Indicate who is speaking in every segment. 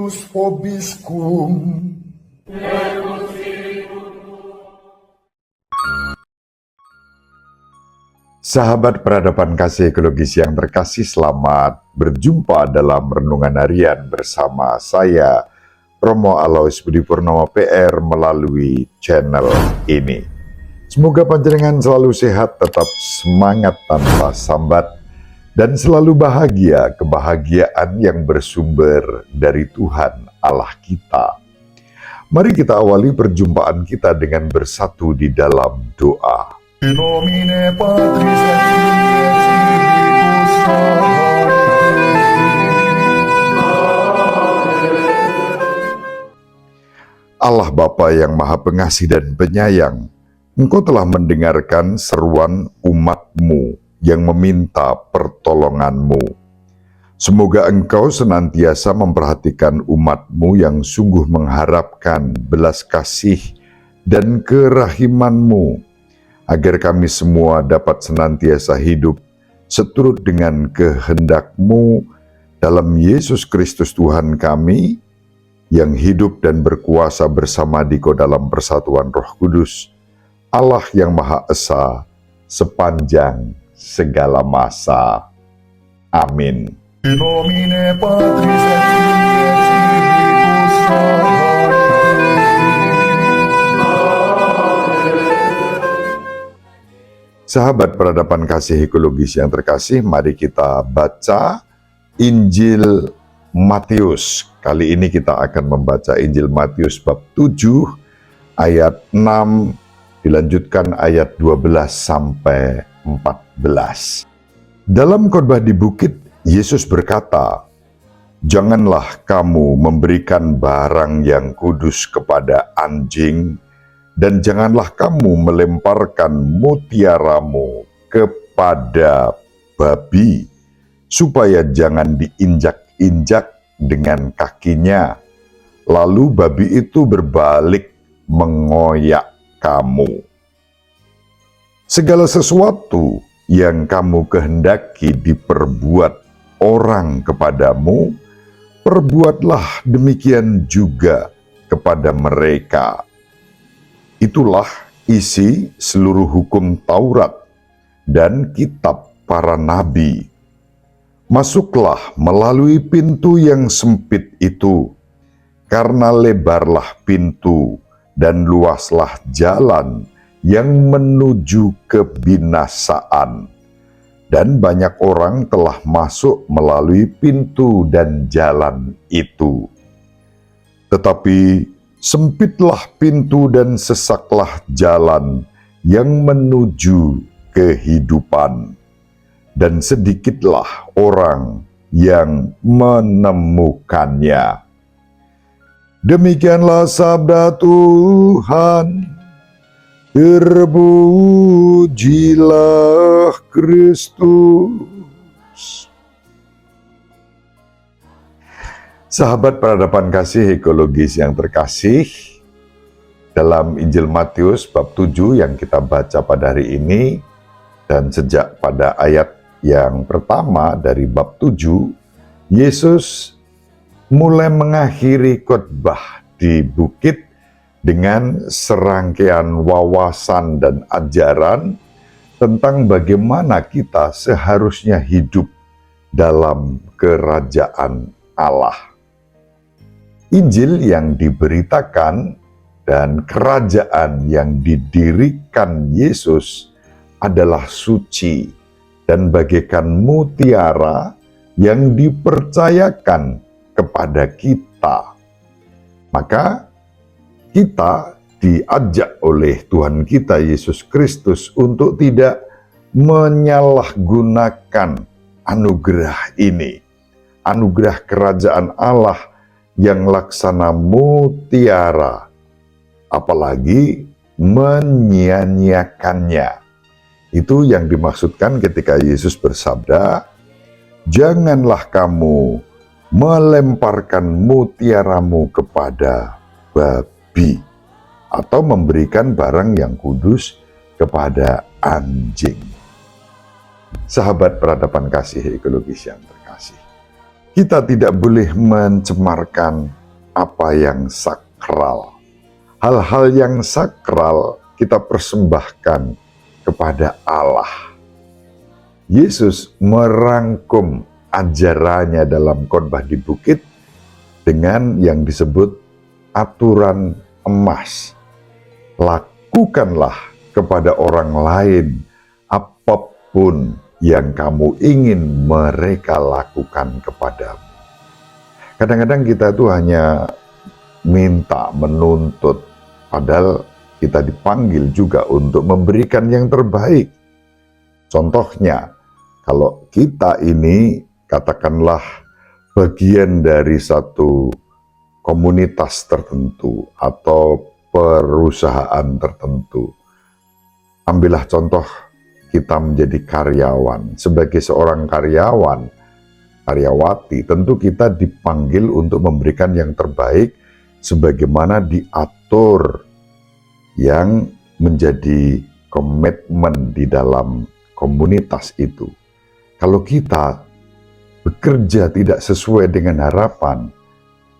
Speaker 1: unus vobiscum. Sahabat peradaban kasih ekologis yang terkasih, selamat berjumpa dalam Renungan Harian bersama saya, Romo Alois Budi Purnomo PR, melalui channel ini. Semoga panjenengan selalu sehat, tetap semangat tanpa sambat, dan selalu bahagia, kebahagiaan yang bersumber dari Tuhan Allah kita. Mari kita awali perjumpaan kita dengan bersatu di dalam doa. In nomine Patris et Filii et Spiritus Sancti. Allah Bapa yang Maha Pengasih dan Penyayang, Engkau telah mendengarkan seruan umat-Mu yang meminta pertolongan-Mu. Semoga Engkau senantiasa memperhatikan umat-Mu yang sungguh mengharapkan belas kasih dan kerahiman-Mu, agar kami semua dapat senantiasa hidup seturut dengan kehendak-Mu dalam Yesus Kristus Tuhan kami, yang hidup dan berkuasa bersama Dikau dalam persatuan Roh Kudus, Allah yang Maha Esa, sepanjang segala masa. Amin. In nomine Patris et Filii et Spiritus Sancti. Sahabat peradaban kasih ekologis yang terkasih, mari kita baca Injil Matius. Kali ini kita akan membaca Injil Matius bab 7 ayat 6 dilanjutkan ayat 12 sampai 14. Dalam khotbah di bukit, Yesus berkata, "Janganlah kamu memberikan barang yang kudus kepada anjing, dan janganlah kamu melemparkan mutiaramu kepada babi, supaya jangan diinjak-injak dengan kakinya, lalu babi itu berbalik mengoyak kamu. Segala sesuatu yang kamu kehendaki diperbuat orang kepadamu, perbuatlah demikian juga kepada mereka. Itulah isi seluruh hukum Taurat dan kitab para nabi. Masuklah melalui pintu yang sempit itu, karena lebarlah pintu dan luaslah jalan yang menuju kebinasaan, dan banyak orang telah masuk melalui pintu dan jalan itu. Tetapi sempitlah pintu dan sesaklah jalan yang menuju kehidupan, dan sedikitlah orang yang menemukannya." Demikianlah sabda Tuhan. Terpujilah Kristus. Sahabat peradaban kasih ekologis yang terkasih, dalam Injil Matius bab 7 yang kita baca pada hari ini, dan sejak pada ayat yang pertama dari bab 7, Yesus mulai mengakhiri khotbah di bukit dengan serangkaian wawasan dan ajaran tentang bagaimana kita seharusnya hidup dalam kerajaan Allah. Injil yang diberitakan dan kerajaan yang didirikan Yesus adalah suci dan bagaikan mutiara yang dipercayakan kepada kita. Maka kita diajak oleh Tuhan kita Yesus Kristus untuk tidak menyalahgunakan anugerah ini, anugerah kerajaan Allah yang laksana mutiara, apalagi menyia-nyiakannya. Itu yang dimaksudkan ketika Yesus bersabda, "Janganlah kamu melemparkan mutiaramu kepada babi, atau memberikan barang yang kudus kepada anjing." Sahabat peradaban kasih ekologis yang terkasih, Kita tidak boleh mencemarkan apa yang sakral. Hal-hal yang sakral kita persembahkan kepada Allah. Yesus merangkum ajarannya dalam khotbah di bukit dengan yang disebut aturan emas. Lakukanlah kepada orang lain apapun yang kamu ingin mereka lakukan kepadamu. Kadang-kadang kita itu hanya minta, menuntut, padahal kita dipanggil juga untuk memberikan yang terbaik. Contohnya, kalau kita ini katakanlah bagian dari satu komunitas tertentu atau perusahaan tertentu. Ambillah contoh kita menjadi karyawan. Sebagai seorang karyawan, karyawati, tentu kita dipanggil untuk memberikan yang terbaik sebagaimana diatur yang menjadi komitmen di dalam komunitas itu. Kalau kita bekerja tidak sesuai dengan harapan,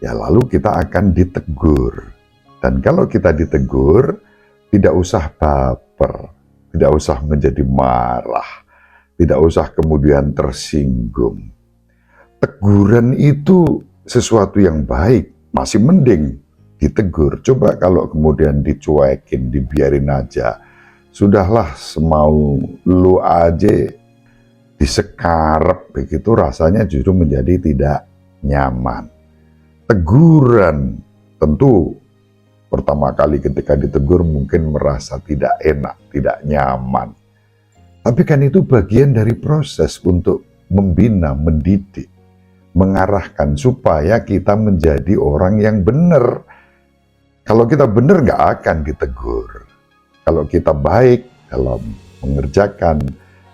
Speaker 1: ya lalu kita akan ditegur. Dan kalau kita ditegur, tidak usah baper, tidak usah menjadi marah, tidak usah kemudian tersinggung. Teguran itu sesuatu yang baik, masih mending ditegur. Coba kalau kemudian dicuekin, dibiarin aja, sudahlah semau lu aja, disekarep begitu, rasanya justru menjadi tidak nyaman. Teguran tentu pertama kali ketika ditegur mungkin merasa tidak enak, tidak nyaman. Tapi kan itu bagian dari proses untuk membina, mendidik, mengarahkan supaya kita menjadi orang yang benar. Kalau kita benar nggak akan ditegur. Kalau kita baik dalam mengerjakan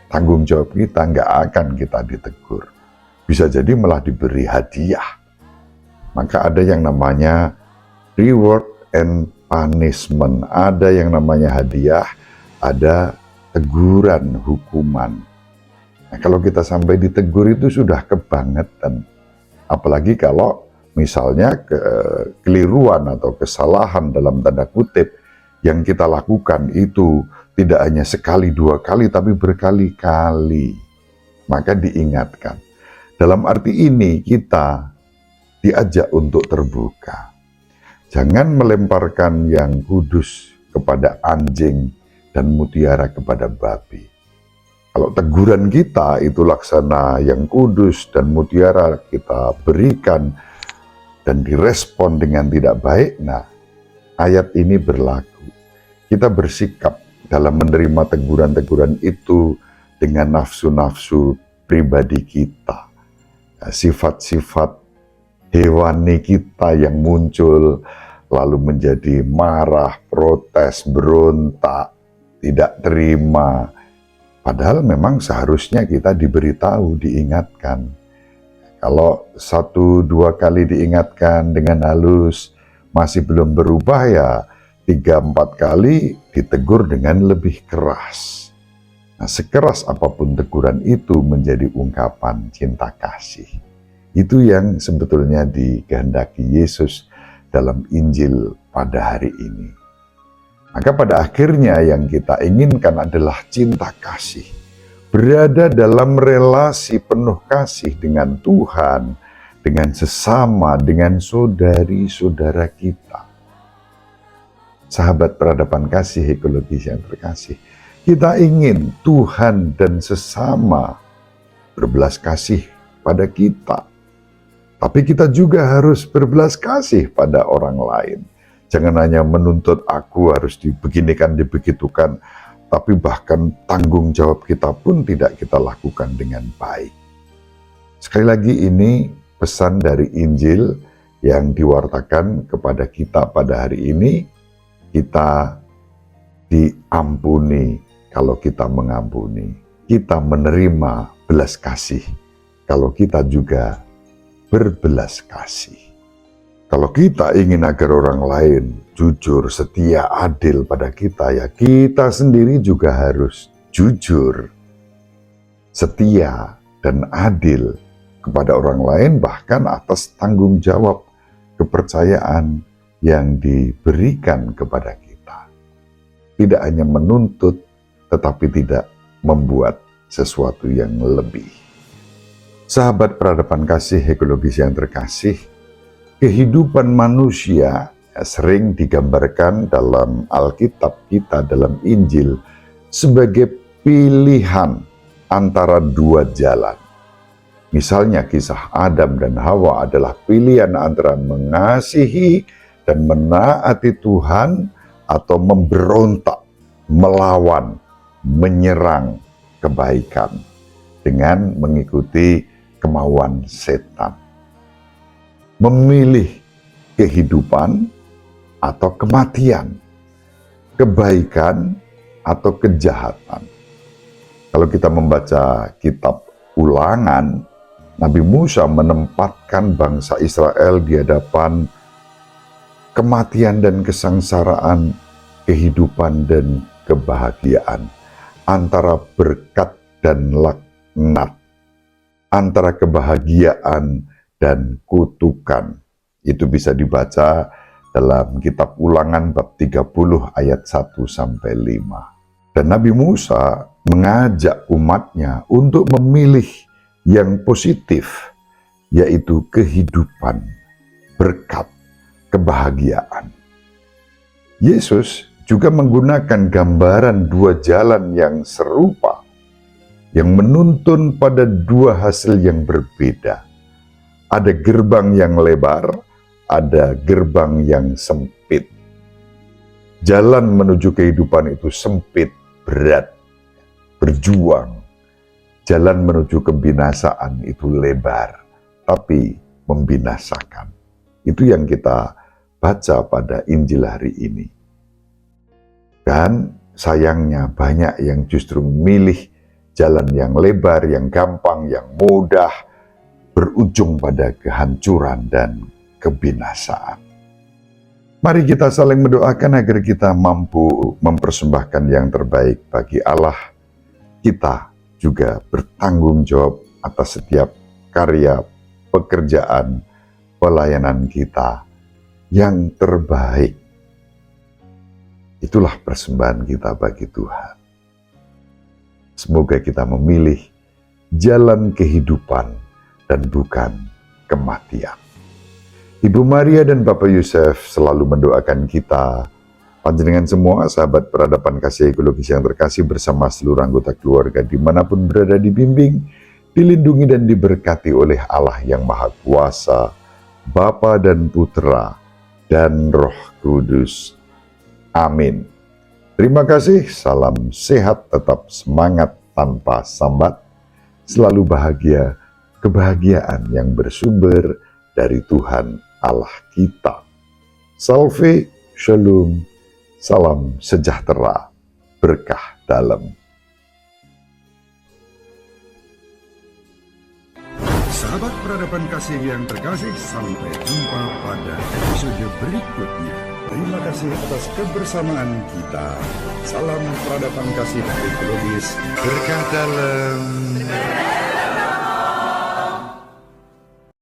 Speaker 1: tanggung jawab kita, nggak akan kita ditegur. Bisa jadi malah diberi hadiah. Maka ada yang namanya reward and punishment. Ada yang namanya hadiah, ada teguran, hukuman. Nah, kalau kita sampai ditegur itu sudah kebangetan. Apalagi kalau misalnya kekeliruan atau kesalahan dalam tanda kutip yang kita lakukan itu tidak hanya sekali dua kali tapi berkali-kali, maka diingatkan. Dalam arti ini kita diajak untuk terbuka. Jangan melemparkan yang kudus kepada anjing dan mutiara kepada babi. Kalau teguran kita itu laksana yang kudus dan mutiara kita berikan dan direspon dengan tidak baik, nah ayat ini berlaku. Kita bersikap dalam menerima teguran-teguran itu dengan nafsu-nafsu pribadi kita. Sifat-sifat hewani kita yang muncul, lalu menjadi marah, protes, berontak, tidak terima. Padahal memang seharusnya kita diberitahu, diingatkan. Kalau 1-2 kali diingatkan dengan halus, masih belum berubah, ya 3-4 kali ditegur dengan lebih keras. Nah, sekeras apapun teguran itu menjadi ungkapan cinta kasih. Itu yang sebetulnya dikehendaki Yesus dalam Injil pada hari ini. Maka pada akhirnya yang kita inginkan adalah cinta kasih. Berada dalam relasi penuh kasih dengan Tuhan, dengan sesama, dengan saudari-saudara kita. Sahabat peradaban kasih ekologis yang terkasih, kita ingin Tuhan dan sesama berbelas kasih pada kita. Tapi kita juga harus berbelas kasih pada orang lain. Jangan hanya menuntut aku harus dibeginikan, dibegitukan, tapi bahkan tanggung jawab kita pun tidak kita lakukan dengan baik. Sekali lagi ini pesan dari Injil yang diwartakan kepada kita pada hari ini. Kita diampuni kalau kita mengampuni. Kita menerima belas kasih kalau kita juga berbelas kasih. Kalau kita ingin agar orang lain jujur, setia, adil pada kita, ya kita sendiri juga harus jujur, setia, dan adil kepada orang lain, bahkan atas tanggung jawab kepercayaan yang diberikan kepada kita. Tidak hanya menuntut, tetapi tidak membuat sesuatu yang lebih. Sahabat peradaban kasih ekologis yang terkasih, kehidupan manusia sering digambarkan dalam Alkitab kita, dalam Injil, sebagai pilihan antara dua jalan. Misalnya kisah Adam dan Hawa adalah pilihan antara mengasihi dan menaati Tuhan atau memberontak, melawan, menyerang kebaikan dengan mengikuti kemauan setan. Memilih kehidupan atau kematian, kebaikan atau kejahatan. Kalau kita membaca kitab Ulangan, Nabi Musa menempatkan bangsa Israel di hadapan kematian dan kesengsaraan, kehidupan dan kebahagiaan, antara berkat dan laknat, antara kebahagiaan dan kutukan. Itu bisa dibaca dalam kitab Ulangan bab 30 ayat 1-5. Dan Nabi Musa mengajak umatnya untuk memilih yang positif, yaitu kehidupan, berkat, kebahagiaan. Yesus juga menggunakan gambaran dua jalan yang serupa, yang menuntun pada dua hasil yang berbeda. Ada gerbang yang lebar, ada gerbang yang sempit. Jalan menuju kehidupan itu sempit, berat, berjuang. Jalan menuju kebinasaan itu lebar, tapi membinasakan. Itu yang kita baca pada Injil hari ini. Dan sayangnya banyak yang justru memilih jalan yang lebar, yang gampang, yang mudah, berujung pada kehancuran dan kebinasaan. Mari kita saling mendoakan agar kita mampu mempersembahkan yang terbaik bagi Allah. Kita juga bertanggung jawab atas setiap karya, pekerjaan, pelayanan kita yang terbaik. Itulah persembahan kita bagi Tuhan. Semoga kita memilih jalan kehidupan dan bukan kematian. Ibu Maria dan Bapak Yusuf selalu mendoakan kita, panjenengan semua sahabat peradaban kasih ekologis yang terkasih bersama seluruh anggota keluarga dimanapun berada, dibimbing, dilindungi dan diberkati oleh Allah yang Maha Kuasa, Bapa dan Putra dan Roh Kudus. Amin. Terima kasih, salam sehat, tetap semangat tanpa sambat, selalu bahagia, kebahagiaan yang bersumber dari Tuhan Allah kita. Salve, shalom, salam sejahtera, berkah dalam.
Speaker 2: Sahabat peradaban kasih yang terkasih, sampai jumpa pada episode berikutnya. Terima kasih atas kebersamaan kita. Salam peradaban kasih ekologis, berkah dalam.